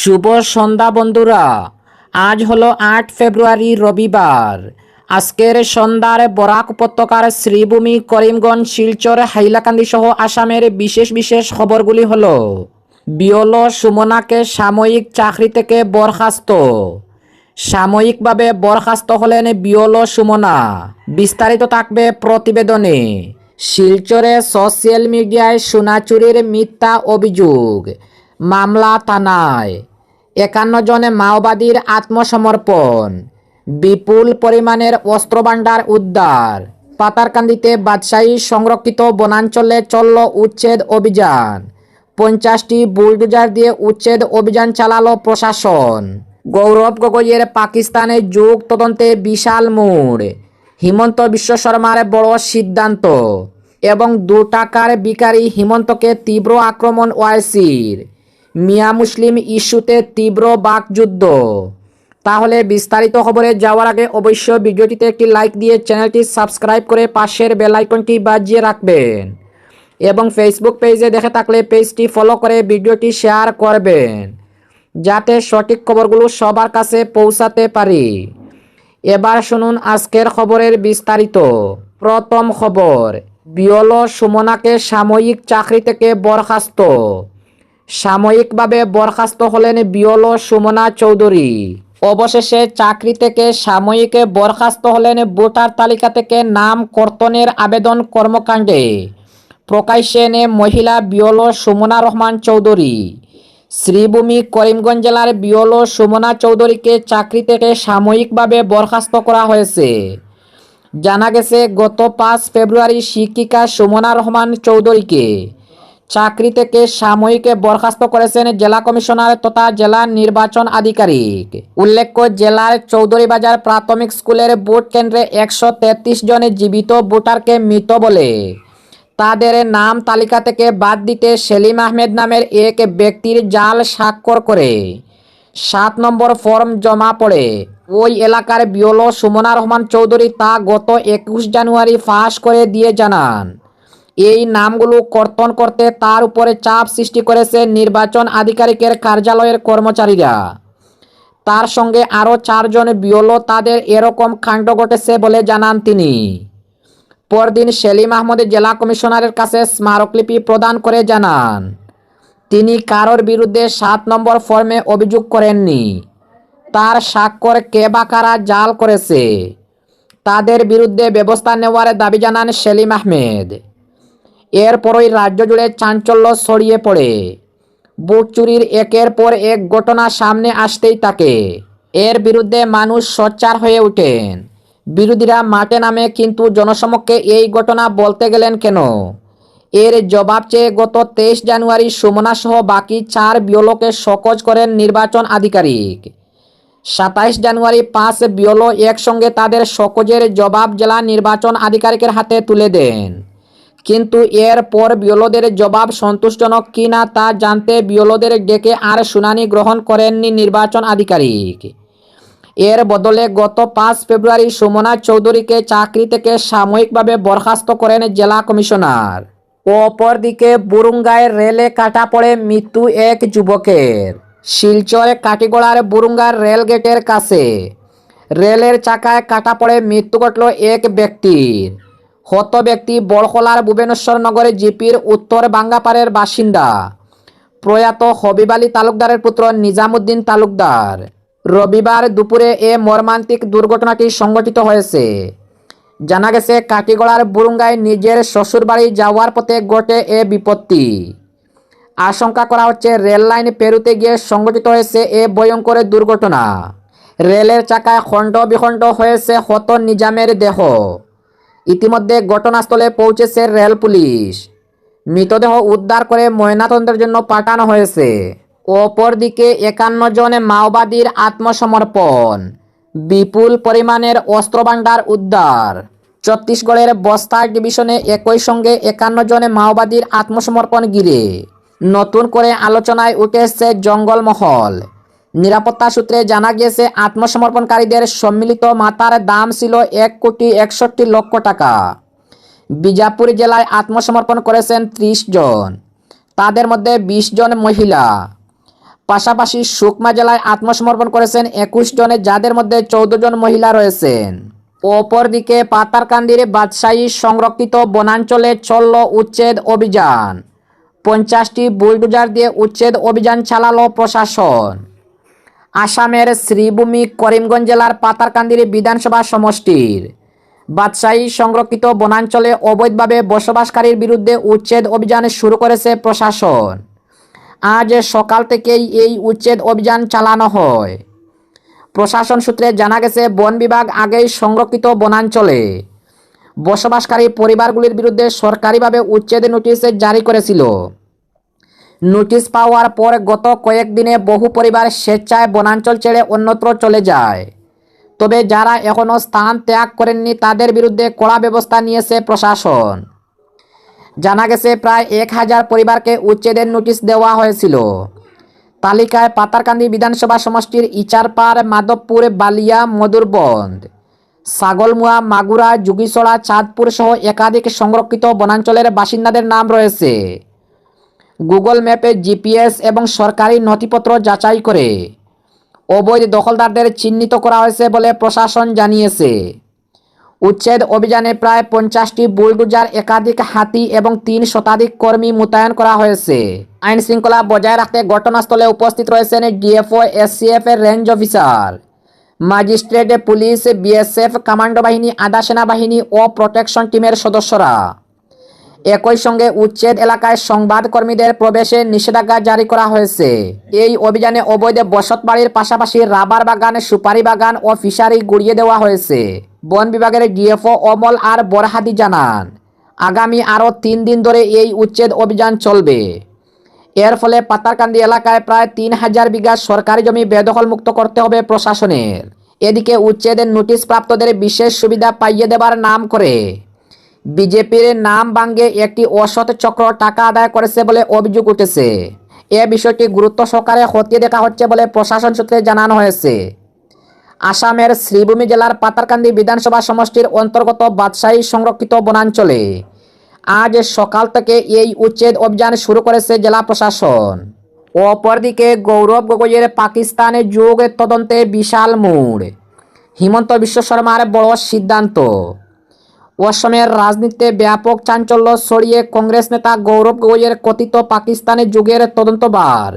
শুভ সন্ধ্যা বন্ধুরা। আজ হলো ৮ ফেব্রুয়ারি রবিবার। আজকের সন্ধ্যার বরাক উপত্যকার শ্রীভূমি, করিমগঞ্জ, শিলচর, হাইলাকান্দি সহ আসামের বিশেষ বিশেষ খবরগুলি হলো: বিয়লো সুমনাকে সাময়িক চাকরি থেকে বরখাস্ত। সাময়িকভাবে বরখাস্ত হলেন বিয়লো সুমনা। বিস্তারিত থাকবে প্রতিবেদনে। শিলচরে সোশ্যাল মিডিয়ায় সোনা চুরির মিথ্যা অভিযোগ, মামলা থানায়। ৫১ জন মাওবাদীর আত্মসমর্পণ। বিপুল পরিমাণের অস্ত্রভাণ্ডার উদ্ধার। পাতারকান্দিতে বাদশাহী সংরক্ষিত বনাঞ্চলে চলল উচ্ছেদ অভিযান। ৫০টি বুলডোজার দিয়ে উচ্ছেদ অভিযান চালালো প্রশাসন। গৌরব গগৈয়ের পাকিস্তানে যোগ তদন্তে বিশাল মোড়। হিমন্ত বিশ্ব শর্মার বড় সিদ্ধান্ত এবং ২ টাকার ভিখারি হিমন্তকে তীব্র আক্রমণ ওয়াইসির। মিয়া মুসলিম ইস্যুতে তীব্র বাকযুদ্ধ। তাহলে বিস্তারিত খবরে যাওয়ার আগে অবশ্যই ভিডিওটিতে একটি লাইক দিয়ে চ্যানেলটি সাবস্ক্রাইব করে পাশের বেল আইকনটি বাজিয়ে রাখবেন এবং ফেসবুক পেজে দেখে থাকলে পেজটি ফলো করে ভিডিওটি শেয়ার করবেন, যাতে সঠিক খবরগুলো সবার কাছে পৌঁছাতে পারি। এবার শুনুন আজকের খবরের বিস্তারিত। প্রথম খবর, বিয়লো সুমনাকে সাময়িক চাকরি থেকে বরখাস্ত। সাময়িকভাবে বরখাস্ত হলেন বিয়লো সুমনা চৌধুরী। অবশেষে চাকরি থেকে সাময়িক বরখাস্ত হলেন ভোটার তালিকা থেকে নাম কর্তনের আবেদন কর্মকাণ্ডে প্রকাশ্যে এনে মহিলা বিয়লো সুমনা রহমান চৌধুরী। শ্রীভূমি, করিমগঞ্জ জেলার বিয়লো সুমনা চৌধুরীকে চাকরি থেকে সাময়িকভাবে বরখাস্ত করা হয়েছে। জানা গেছে, গত ৫ ফেব্রুয়ারি শিক্ষিকা সুমনা রহমান চৌধুরীকে চাকরি থেকে সাময়িক বরখাস্ত করেছেন জেলা কমিশনার তথা জেলা নির্বাচন আধিকারিক। উল্লেখ্য, জেলার চৌধুরীবাজার প্রাথমিক স্কুলের ভোট কেন্দ্রে ১৩৩ জন জীবিত ভোটারকে মৃত বলে তাদের নাম তালিকা থেকে বাদ দিতে সেলিম আহমেদ নামের এক ব্যক্তির জাল স্বাক্ষর করে ৭ নম্বর ফর্ম জমা পড়ে ওই এলাকার বিয়লো সুমনা রহমান চৌধুরী তা গত ২১ জানুয়ারি ফাঁস করে দিয়ে জানান, এই নামগুলো কর্তন করতে তার উপরে চাপ সৃষ্টি করেছে নির্বাচন আধিকারিকের কার্যালয়ের কর্মচারীরা। তার সঙ্গে আরও ৪ জন বিয়লো তাদের এরকম কাণ্ড ঘটেছে বলে জানান তিনি। পরদিন সেলিম আহমদ জেলা কমিশনারের কাছে স্মারকলিপি প্রদান করে জানান, তিনি কারোর বিরুদ্ধে ৭ নম্বর ফর্মে অভিযোগ করেননি। তার স্বাক্ষর কে বা কারা জাল করেছে তাদের বিরুদ্ধে ব্যবস্থা নেওয়ার দাবি জানান সেলিম আহমেদ। এরপরই রাজ্য জুড়ে চাঞ্চল্য ছড়িয়ে পড়ে। ভোট চুরির একের পর এক ঘটনা সামনে আসতেই থাকে। এর বিরুদ্ধে মানুষ সোচ্চার হয়ে ওঠেন। বিরোধীরা মাঠে নামে, কিন্তু জনসমক্ষে এই ঘটনা বলতে গেলেন কেন? এর জবাব চেয়ে গত ২৩ জানুয়ারি সুমনা সহ বাকি ৪ বিয়লোকে শোকজ করেন নির্বাচন আধিকারিক। ২৭ জানুয়ারি ৫ বিয়লো একসঙ্গে তাদের শোকজের জবাব জেলা নির্বাচন আধিকারিকের হাতে তুলে দেন। কিন্তু এরপর বিয়লোদের জবাব সন্তোষজনক কিনা তা জানতে বিয়লোদের ডেকে আর শুনানি গ্রহণ করেননি নির্বাচন আধিকারিক। এর বদলে গত ৫ ফেব্রুয়ারি সুমনা চৌধুরীকে চাকরি থেকে সাময়িকভাবে বরখাস্ত করেন জেলা কমিশনার। অপরদিকে বুরুঙ্গায় রেলে কাটা পড়ে মৃত্যু এক যুবকের। শিলচর কাটিগড়ার বুরুঙ্গার রেলগেটের কাছে রেলের চাকায় কাটা পড়ে মৃত্যু ঘটল এক ব্যক্তির। হত ব্যক্তি বড়খলার ভুবনেশ্বর নগরে জিপির উত্তর বাঙ্গাপাড়ের বাসিন্দা প্রয়াত হবিব আলী তালুকদারের পুত্র নিজামুদ্দিন তালুকদার। রবিবার দুপুরে এ মর্মান্তিক দুর্ঘটনাটি সংঘটিত হয়েছে। জানা গেছে, কাটিগড়ার বুরুঙ্গায় নিজের শ্বশুরবাড়ি যাওয়ার পথে ঘটে এ বিপত্তি। আশঙ্কা করা হচ্ছে রেল লাইন পেরুতে গিয়ে সংঘটিত হয়েছে এ ভয়ঙ্কর দুর্ঘটনা। রেলের চাকায় খণ্ড বিখণ্ড হয়েছে হত নিজামের দেহ। ইতিমধ্যে ঘটনাস্থলে পৌঁছেছে রেল পুলিশ। মৃতদেহ উদ্ধার করে ময়নাতদন্তের জন্য পাঠানো হয়েছে। অপরদিকে ৫১ জন মাওবাদীর আত্মসমর্পণ। বিপুল পরিমাণের অস্ত্রভাণ্ডার উদ্ধার। ছত্তিশগড়ের বস্তার ডিভিশনে একই সঙ্গে ৫১ জন মাওবাদীর আত্মসমর্পণ ঘিরে নতুন করে আলোচনায় উঠে এসেছে জঙ্গলমহল। নিরাপত্তা সূত্রে জানা গিয়েছে, আত্মসমর্পণকারীদের সম্মিলিত মাথার দাম ছিল ১,৬১,০০,০০০ টাকা। বিজাপুর জেলায় আত্মসমর্পণ করেছেন ৩০ জন, তাদের মধ্যে ২০ জন মহিলা। পাশাপাশি সুকমা জেলায় আত্মসমর্পণ করেছেন 21 জন, যাদের মধ্যে 14 জন মহিলা রয়েছেন। অপরদিকে পাতারকান্দির বাদশাহী সংরক্ষিত বনাঞ্চলে চলল উচ্ছেদ অভিযান। 50টি বুলডোজার দিয়ে উচ্ছেদ অভিযান চালালো প্রশাসন। আসামের শ্রীভূমি করিমগঞ্জ জেলার পাতারকান্দির বিধানসভা সমষ্টির বাদশাহী সংরক্ষিত বনাঞ্চলে অবৈধভাবে বসবাসকারীর বিরুদ্ধে উচ্ছেদ অভিযান শুরু করেছে প্রশাসন। আজ সকাল থেকেই এই উচ্ছেদ অভিযান চালানো হয়। প্রশাসন সূত্রে জানা গেছে, বন বিভাগ আগেই সংরক্ষিত বনাঞ্চলে বসবাসকারী পরিবারগুলির বিরুদ্ধে সরকারিভাবে উচ্ছেদ নোটিশ জারি করেছিল। নোটিশ পাওয়ার পর গত কয়েকদিনে বহু পরিবার স্বেচ্ছায় বনাঞ্চল ছেড়ে অন্যত্র চলে যায়। তবে যারা এখনও স্থান ত্যাগ করেননি তাদের বিরুদ্ধে কড়া ব্যবস্থা নিয়েছে প্রশাসন। জানা গেছে, প্রায় 1000 পরিবারকে উচ্ছেদের নোটিশ দেওয়া হয়েছিল। তালিকায় পাতারকান্দি বিধানসভা সমষ্টির ইচারপাড়, মাধবপুর, বালিয়া, মধুরবন্দ, ছাগলমুয়া, মাগুরা, যোগীছড়া, চাঁদপুর সহ একাধিক সংরক্ষিত বনাঞ্চলের বাসিন্দাদের নাম রয়েছে। গুগল ম্যাপে জিপিএস এবং সরকারি নথিপত্র যাচাই করে অবৈধ দখলদারদের চিহ্নিত করা হয়েছে বলে প্রশাসন জানিয়েছে। উচ্ছেদ অভিযানে প্রায় 50টি বুলডোজার, একাধিক হাতি এবং 3 শতাধিক কর্মী মোতায়েন করা হয়েছে। আইন শৃঙ্খলা বজায় রাখতে ঘটনাস্থলে উপস্থিত রয়েছেন ডিএফও, এসসিএফ এর range officer, magistrate, police, BSF, commando বাহিনী, আধা সেনাবাহিনী ও প্রোটেকশন টিমের সদস্যরা। একই সঙ্গে উচ্ছেদ এলাকায় সংবাদকর্মীদের প্রবেশে নিষেধাজ্ঞা জারি করা হয়েছে। এই অভিযানে অবৈধ বসতবাড়ির পাশাপাশি রাবার বাগান, সুপারি বাগান ও ফিশারি গুড়িয়ে দেওয়া হয়েছে। বন বিভাগের ডিএফও অমল আর বরহাদি জানান, আগামী আরও 3 দিন ধরে এই উচ্ছেদ অভিযান চলবে। এর ফলে পাতারকান্দি এলাকায় প্রায় 3000 বিঘা সরকারি জমি বেদখলমুক্ত করতে হবে প্রশাসনের। এদিকে উচ্ছেদের নোটিশ প্রাপ্তদের বিশেষ সুবিধা পাইয়ে দেবার নাম করে বিজেপির নাম ভাঙিয়ে একটি অসৎ চক্র টাকা আদায় করেছে বলে অভিযোগ উঠেছে। এ বিষয়টি গুরুত্ব সহকারে খতিয়ে দেখা হচ্ছে বলে প্রশাসন সূত্রে জানানো হয়েছে। আসামের শ্রীভূমি জেলার পাতারকান্দি বিধানসভা সমষ্টির অন্তর্গত বাদশাহী সংরক্ষিত বনাঞ্চলে আজ সকাল থেকে এই উচ্ছেদ অভিযান শুরু করেছে জেলা প্রশাসন। অপরদিকে গৌরব গগৈয়ের পাকিস্তানে যোগ তদন্তে বিশাল মোড়। হিমন্ত বিশ্ব শর্মার বড় সিদ্ধান্ত। অসমের রাজনীতিতে ব্যাপক চাঞ্চল্য ছড়িয়ে কংগ্রেস নেতা গৌরব গগৈয়ের কথিত পাকিস্তানে যোগের তদন্তভার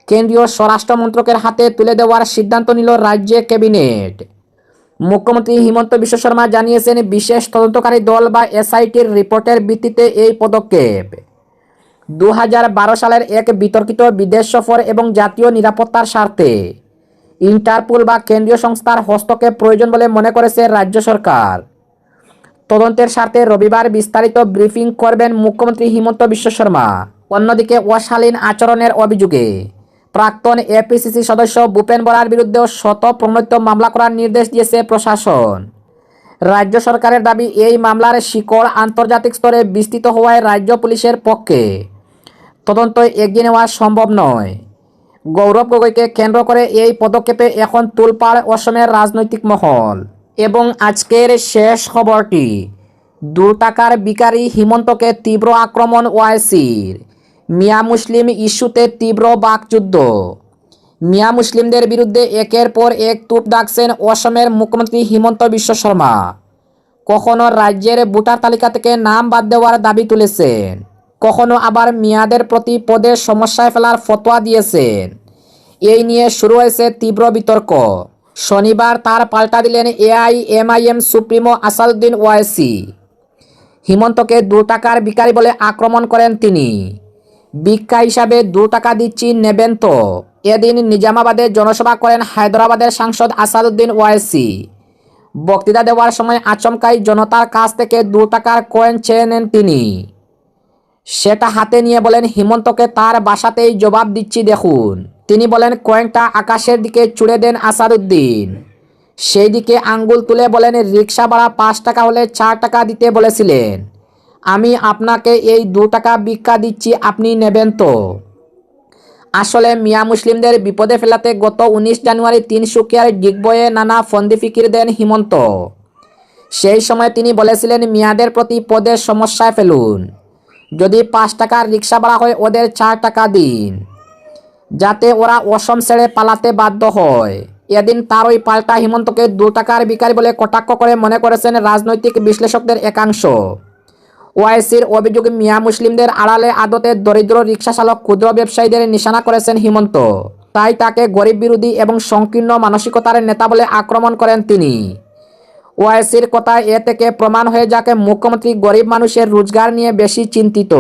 কেন্দ্রীয় স্বরাষ্ট্র মন্ত্রকের হাতে তুলে দেওয়ার সিদ্ধান্ত নিল রাজ্য ক্যাবিনেট। মুখ্যমন্ত্রী হিমন্ত বিশ্ব শর্মা জানিয়েছেন, বিশেষ তদন্তকারী দল বা এসআইটির রিপোর্টের ভিত্তিতে এই পদক্ষেপ। 2012 সালের এক বিতর্কিত বিদেশ সফর এবং জাতীয় নিরাপত্তার স্বার্থে ইন্টারপোল বা কেন্দ্রীয় সংস্থার হস্তক্ষেপ প্রয়োজন বলে মনে করেছে রাজ্য সরকার। তদন্তের স্বার্থে রবিবার বিস্তারিত ব্রিফিং করবেন মুখ্যমন্ত্রী হিমন্ত বিশ্ব শর্মা। অন্যদিকে অশালীন আচরণের অভিযোগে প্রাক্তন এপিসিসি সদস্য ভূপেন বরার বিরুদ্ধেও স্বতঃপ্রণোদিত মামলা করার নির্দেশ দিয়েছে প্রশাসন। রাজ্য সরকারের দাবি, এই মামলার শিকড় আন্তর্জাতিক স্তরে বিস্তৃত হওয়ায় রাজ্য পুলিশের পক্ষে তদন্ত এগিয়ে নেওয়া সম্ভব নয়। গৌরব গগৈকে কেন্দ্র করে এই পদক্ষেপে এখন তোলপাড় অসমের রাজনৈতিক মহল। এবং আজকের শেষ খবরটি, 2 টাকার ভিখারি হিমন্তকে তীব্র আক্রমণ ওয়াইসির। মিয়া মুসলিম ইস্যুতে তীব্র বাকযুদ্ধ। মিয়া মুসলিমদের বিরুদ্ধে একের পর এক তোপ দাগছেন অসমের মুখ্যমন্ত্রী হিমন্ত বিশ্ব শর্মা। কখনো রাজ্যের ভোটার তালিকা থেকে নাম বাদ দেওয়ার দাবি তুলেছেন, কখনো আবার মিয়াদের প্রতি পদে সমস্যায় ফেলার ফতোয়া দিয়েছেন। এই নিয়ে শুরু হয়েছে তীব্র বিতর্ক। শনিবার তার পাল্টা দিলেন এআইএমআইএম সুপ্রিমো আসাদুদ্দিন ওয়াইসি। হিমন্তকে 2 টাকার ভিখারি বলে আক্রমণ করেন তিনি। ভিক্ষা হিসাবে 2 টাকা দিচ্ছি, নেবেন তো? এদিন নিজামাবাদে জনসভা করেন হায়দরাবাদের সাংসদ আসাদুদ্দিন ওয়াইসি। বক্তৃতা দেওয়ার সময় আচমকাই জনতার কাছ থেকে 2 টাকার কয়েন চেয়ে নেন তিনি। সেটা হাতে নিয়ে বলেন, হিমন্তকে তার বাসাতেই জবাব দিচ্ছি দেখুন। তিনি বলেন, কয়েনটা আকাশের দিকে ছুড়ে দেন আসাদুদ্দিন। সেই দিকে আঙ্গুল তুলে বলেন, রিক্সা ভাড়া 5 টাকা হলে 4 টাকা দিতে বলেছিলেন। আমি আপনাকে এই 2 টাকা ভিক্ষা দিচ্ছি, আপনি নেবেন তো? আসলে মিয়া মুসলিমদের বিপদে ফেলাতে গত 19 জানুয়ারি তিনসুকিয়ার ডিগবয়ে নানা ফন্দি ফিকির দেন হিমন্ত। সেই সময় তিনি বলেছিলেন, মিয়াদের প্রতি পদে সমস্যায় ফেলুন। যদি 5 টাকার রিক্সা ভাড়া হয় ওদের 4 টাকা দিন। যাতে ওরা অসম ছেড়ে পালাতে বাধ্য হয়। এদিন তার ওই পাল্টা হিমন্তকে 2 টাকার ভিখারি বলে কটাক্ষ করে মনে করেছেন রাজনৈতিক বিশ্লেষকদের একাংশ। ওয়াইসির অভিযোগ, মিয়া মুসলিমদের আড়ালে আদতে দরিদ্র রিক্সা চালক ক্ষুদ্র ব্যবসায়ীদের নিশানা করেছেন হিমন্ত। তাই তাকে গরিব বিরোধী এবং সংকীর্ণ মানসিকতার নেতা বলে আক্রমণ করেন তিনি। ওয়াইসির কথা এ থেকে প্রমাণ হয়ে যাকে মুখ্যমন্ত্রী গরিব মানুষের রোজগার নিয়ে বেশি চিন্তিত।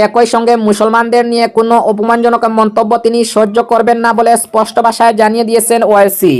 একই সঙ্গে মুসলমানদের নিয়ে কোনো অপমানজনক মন্তব্য তিনি সহ্য করবেন না বলে স্পষ্ট ভাষায় জানিয়ে দিয়েছেন ওয়াইসি।